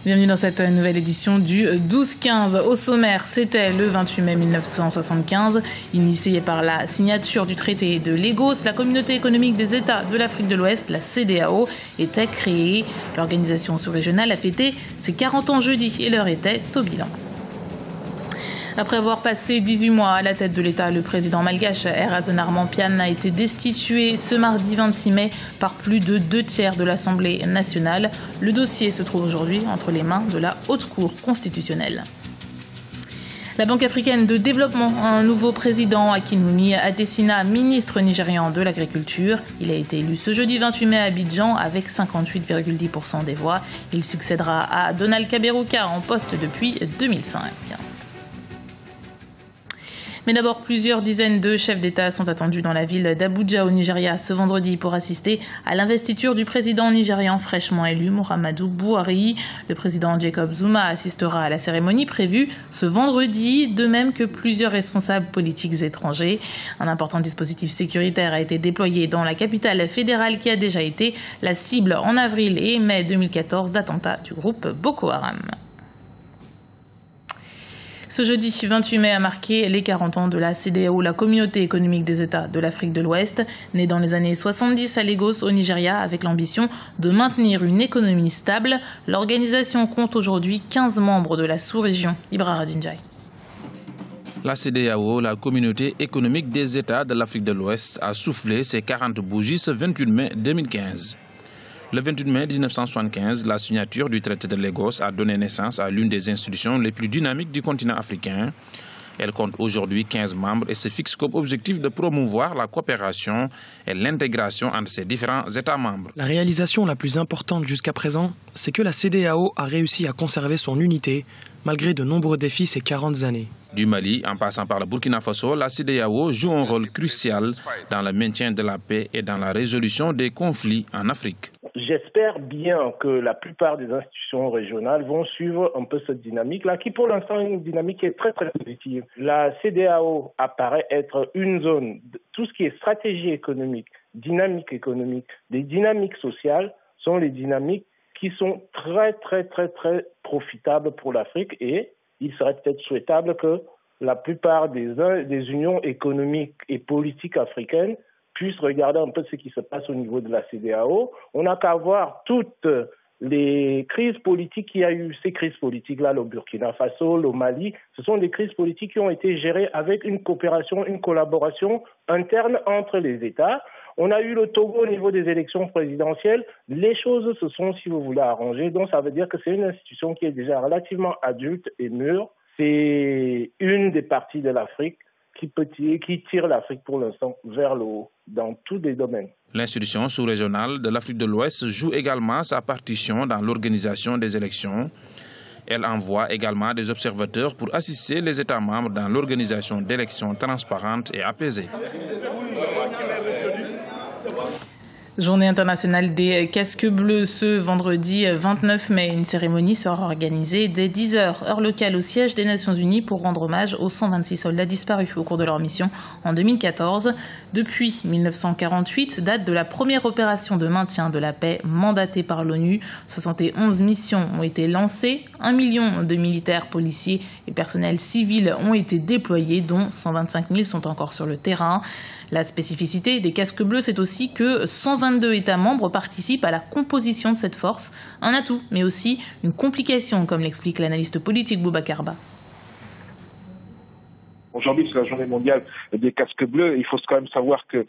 Bienvenue dans cette nouvelle édition du 12-15. Au sommaire, c'était le 28 mai 1975, initié par la signature du traité de Lagos. La communauté économique des États de l'Afrique de l'Ouest, la CEDEAO, était créée. L'organisation sous-régionale a fêté ses 40 ans jeudi et l'heure était au bilan. Après avoir passé 18 mois à la tête de l'État, le président malgache Erason Armampian a été destitué ce mardi 26 mai par plus de 2/3 de l'Assemblée nationale. Le dossier se trouve aujourd'hui entre les mains de la Haute Cour constitutionnelle. La Banque africaine de développement a un nouveau président, Akinwumi Adesina, ministre nigérian de l'Agriculture. Il a été élu ce jeudi 28 mai à Abidjan avec 58,10% des voix. Il succédera à Donald Kaberuka en poste depuis 2005. Mais d'abord, plusieurs dizaines de chefs d'État sont attendus dans la ville d'Abuja au Nigeria ce vendredi pour assister à l'investiture du président nigérian fraîchement élu, Muhammadu Buhari. Le président Jacob Zuma assistera à la cérémonie prévue ce vendredi, de même que plusieurs responsables politiques étrangers. Un important dispositif sécuritaire a été déployé dans la capitale fédérale qui a déjà été la cible en avril et mai 2014 d'attentats du groupe Boko Haram. Ce jeudi 28 mai a marqué les 40 ans de la CEDEAO, la communauté économique des États de l'Afrique de l'Ouest, née dans les années 70 à Lagos, au Nigeria, avec l'ambition de maintenir une économie stable. L'organisation compte aujourd'hui 15 membres de la sous-région. Ibra Radinjai. La CEDEAO, la communauté économique des États de l'Afrique de l'Ouest, a soufflé ses 40 bougies ce 28 mai 2015. Le 28 mai 1975, la signature du traité de Lagos a donné naissance à l'une des institutions les plus dynamiques du continent africain. Elle compte aujourd'hui 15 membres et se fixe comme objectif de promouvoir la coopération et l'intégration entre ses différents États membres. La réalisation la plus importante jusqu'à présent, c'est que la CEDEAO a réussi à conserver son unité malgré de nombreux défis ces 40 années. Du Mali, en passant par le Burkina Faso, la CEDEAO joue un rôle crucial dans le maintien de la paix et dans la résolution des conflits en Afrique. J'espère bien que la plupart des institutions régionales vont suivre un peu cette dynamique-là, qui pour l'instant est une dynamique qui est très très positive. La CEDEAO apparaît être une zone, tout ce qui est stratégie économique, dynamique économique, des dynamiques sociales sont les dynamiques qui sont très très très très profitables pour l'Afrique et il serait peut-être souhaitable que la plupart des unions économiques et politiques africaines puissent regarder un peu ce qui se passe au niveau de la CEDEAO. On n'a qu'à voir toutes les crises politiques qu'il y a eu, ces crises politiques-là, le Burkina Faso, le Mali, ce sont des crises politiques qui ont été gérées avec une coopération, une collaboration interne entre les États. On a eu le Togo au niveau des élections présidentielles. Les choses se sont, si vous voulez, arrangées. Donc, ça veut dire que c'est une institution qui est déjà relativement adulte et mûre. C'est une des parties de l'Afrique qui tire l'Afrique pour l'instant vers le haut dans tous les domaines. L'institution sous-régionale de l'Afrique de l'Ouest joue également sa partition dans l'organisation des élections. Elle envoie également des observateurs pour assister les États membres dans l'organisation d'élections transparentes et apaisées. Journée internationale des casques bleus ce vendredi 29 mai. Une cérémonie sera organisée dès 10h, heure locale au siège des Nations Unies pour rendre hommage aux 126 soldats disparus au cours de leur mission en 2014. Depuis 1948, date de la première opération de maintien de la paix mandatée par l'ONU. 71 missions ont été lancées. 1 million de militaires, policiers et personnels civils ont été déployés, dont 125 000 sont encore sur le terrain. La spécificité des casques bleus, c'est aussi que 122 États membres participent à la composition de cette force. Un atout, mais aussi une complication, comme l'explique l'analyste politique Boubacar Ba. Aujourd'hui, c'est la journée mondiale des casques bleus. Il faut quand même savoir que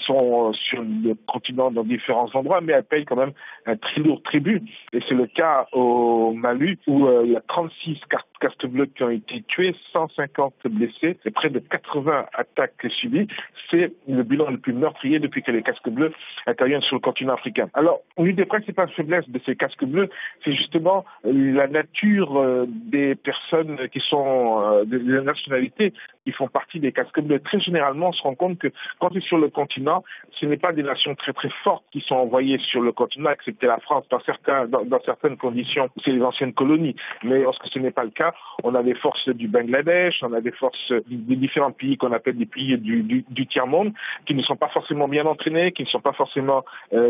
sont sur le continent dans différents endroits, mais elles payent quand même un très lourd tribut. Et c'est le cas au Mali où il y a 36 casques bleus qui ont été tués, 150 blessés et près de 80 attaques subies. C'est le bilan le plus meurtrier depuis que les casques bleus interviennent sur le continent africain. Alors, une des principales faiblesses de ces casques bleus, c'est justement la nature des personnes qui sont de la nationalité ils font partie des casques bleus. Très généralement, on se rend compte que quand tu es sur le continent, ce n'est pas des nations très très fortes qui sont envoyées sur le continent, excepté la France. Dans certaines conditions, c'est les anciennes colonies. Mais lorsque ce n'est pas le cas, on a des forces du Bangladesh, on a des forces des différents pays qu'on appelle des pays du tiers-monde, qui ne sont pas forcément bien entraînés, qui ne sont pas forcément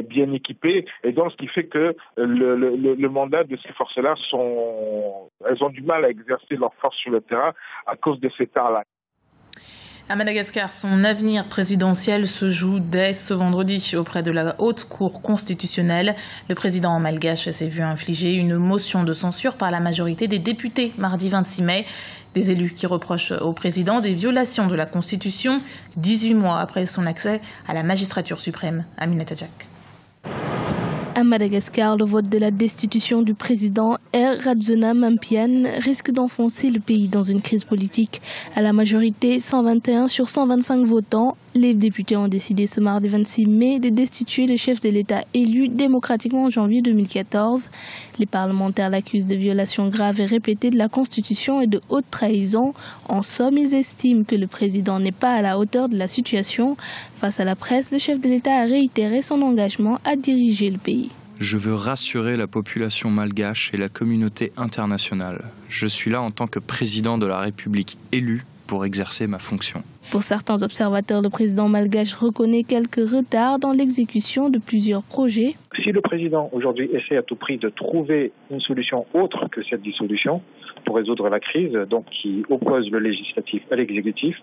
bien équipés. Et donc, ce qui fait que le mandat de ces forces-là elles ont du mal à exercer leur force sur le terrain à cause de cet art-là. À Madagascar, son avenir présidentiel se joue dès ce vendredi auprès de la Haute Cour constitutionnelle. Le président malgache s'est vu infliger une motion de censure par la majorité des députés mardi 26 mai. Des élus qui reprochent au président des violations de la Constitution 18 mois après son accès à la magistrature suprême. Aminata Jack. À Madagascar, le vote de la destitution du président R. Rajoelina-Mampiane risque d'enfoncer le pays dans une crise politique. À la majorité, 121 sur 125 votants, les députés ont décidé ce mardi 26 mai de destituer le chef de l'État élu démocratiquement en janvier 2014. Les parlementaires l'accusent de violations graves et répétées de la Constitution et de haute trahison. En somme, ils estiment que le président n'est pas à la hauteur de la situation. Face à la presse, le chef de l'État a réitéré son engagement à diriger le pays. Je veux rassurer la population malgache et la communauté internationale. Je suis là en tant que président de la République élu pour exercer ma fonction. Pour certains observateurs, le président malgache reconnaît quelques retards dans l'exécution de plusieurs projets. Si le président aujourd'hui essaie à tout prix de trouver une solution autre que cette dissolution pour résoudre la crise, donc qui oppose le législatif à l'exécutif,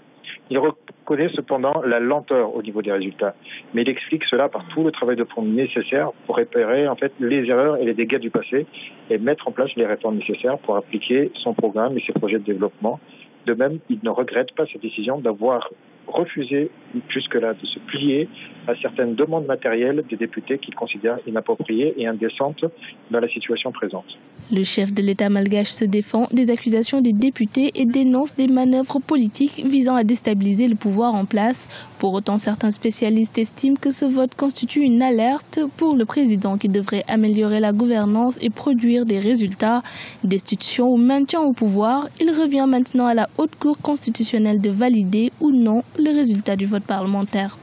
il reconnaît cependant la lenteur au niveau des résultats. Mais il explique cela par tout le travail de fond nécessaire pour réparer en fait les erreurs et les dégâts du passé et mettre en place les réformes nécessaires pour appliquer son programme et ses projets de développement. De même, il ne regrette pas cette décision d'avoir refusé jusque-là de se plier à certaines demandes matérielles des députés qu'il considère inappropriées et indécentes dans la situation présente. Le chef de l'État malgache se défend des accusations des députés et dénonce des manœuvres politiques visant à déstabiliser le pouvoir en place. Pour autant, certains spécialistes estiment que ce vote constitue une alerte pour le président qui devrait améliorer la gouvernance et produire des résultats. Destitution ou maintien au pouvoir, il revient maintenant à la Haute Cour constitutionnelle de valider ou non le résultat du vote parlementaire.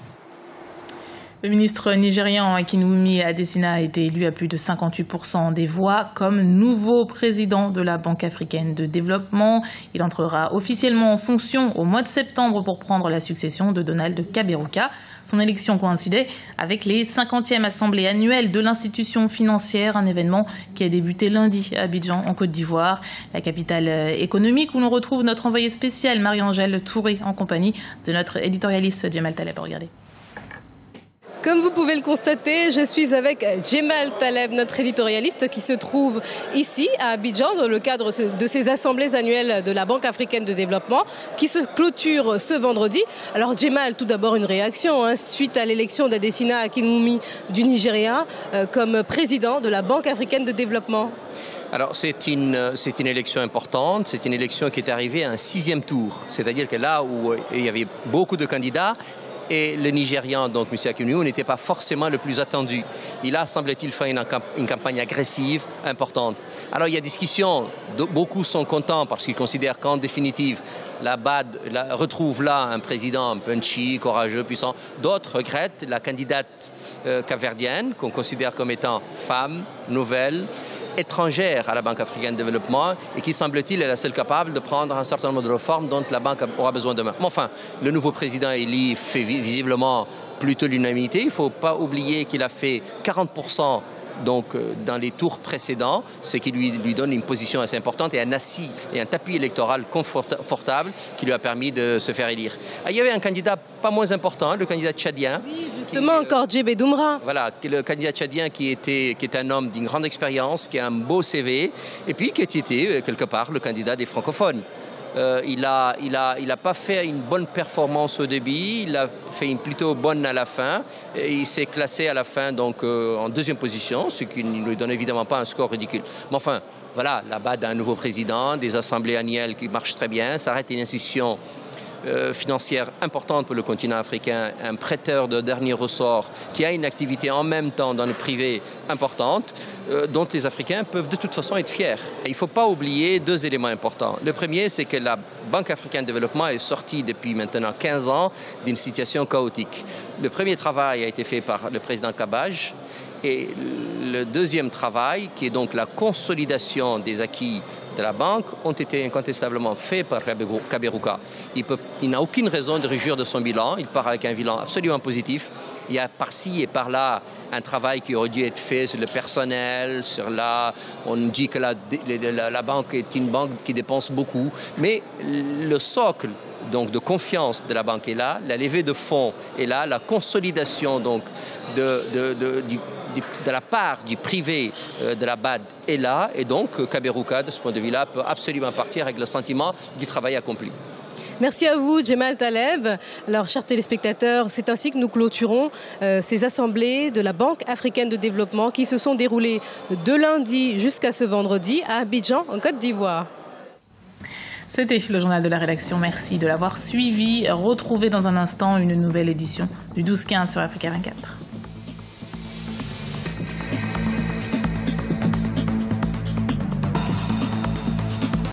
Le ministre nigérian Akinwumi Adesina a été élu à plus de 58% des voix comme nouveau président de la Banque africaine de développement. Il entrera officiellement en fonction au mois de septembre pour prendre la succession de Donald Kaberuka. Son élection coïncidait avec les 50e assemblées annuelles de l'institution financière, un événement qui a débuté lundi à Abidjan, en Côte d'Ivoire, la capitale économique où l'on retrouve notre envoyé spécial Marie-Angèle Touré en compagnie de notre éditorialiste Djemal Taleb. Regardez. Comme vous pouvez le constater, je suis avec Djemal Taleb, notre éditorialiste qui se trouve ici à Abidjan dans le cadre de ces assemblées annuelles de la Banque africaine de développement qui se clôturent ce vendredi. Alors Djemal, tout d'abord une réaction suite à l'élection d'Adesina Akinwumi du Nigeria comme président de la Banque africaine de développement. Alors c'est une élection importante, c'est une élection qui est arrivée à un 6e tour, c'est-à-dire que là où il y avait beaucoup de candidats, et le Nigérian, donc M. Akinwumi, n'était pas forcément le plus attendu. Il a, semble-t-il, fait une campagne agressive, importante. Alors il y a discussion, beaucoup sont contents parce qu'ils considèrent qu'en définitive, la BAD retrouve là un président punchy, courageux, puissant. D'autres regrettent la candidate capverdienne, qu'on considère comme étant femme, nouvelle, étrangère à la Banque africaine de développement et qui, semble-t-il, est la seule capable de prendre un certain nombre de réformes dont la Banque aura besoin demain. Mais enfin, le nouveau président élu fait visiblement plutôt l'unanimité. Il ne faut pas oublier qu'il a fait 40% donc, dans les tours précédents, ce qui lui donne une position assez importante et un tapis électoral confortable qui lui a permis de se faire élire. Il y avait un candidat pas moins important, le candidat tchadien. Oui, justement, encore Djebé Doumra. Voilà, le candidat tchadien qui est un homme d'une grande expérience, qui a un beau CV, et puis qui était quelque part le candidat des francophones. Il a pas fait une bonne performance au début, il a fait une plutôt bonne à la fin. Et il s'est classé à la fin donc en 2e position, ce qui ne lui donne évidemment pas un score ridicule. Mais enfin, voilà, là-bas d'un nouveau président, des assemblées annuelles qui marchent très bien, ça reste une institution financière importante pour le continent africain, un prêteur de dernier ressort qui a une activité en même temps dans le privé importante, dont les Africains peuvent de toute façon être fiers. Il ne faut pas oublier 2 éléments importants. Le premier, c'est que la Banque africaine de développement est sortie depuis maintenant 15 ans d'une situation chaotique. Le premier travail a été fait par le président Kabaj et le deuxième travail, qui est donc la consolidation des acquis de la banque, ont été incontestablement faits par Kaberuka. Il n'a aucune raison de réjouir de son bilan. Il part avec un bilan absolument positif. Il y a par-ci et par-là un travail qui aurait dû être fait sur le personnel, on dit que la banque est une banque qui dépense beaucoup, mais le socle donc de confiance de la banque est là, la levée de fonds est là, la consolidation donc de la part du privé de la BAD est là, et donc Kaberuka, de ce point de vue-là, peut absolument partir avec le sentiment du travail accompli. Merci à vous, Jemal Taleb. Alors, chers téléspectateurs, c'est ainsi que nous clôturons ces assemblées de la Banque africaine de développement qui se sont déroulées de lundi jusqu'à ce vendredi à Abidjan, en Côte d'Ivoire. C'était le journal de la rédaction. Merci de l'avoir suivi. Retrouvez dans un instant une nouvelle édition du 12-15 sur Africa 24.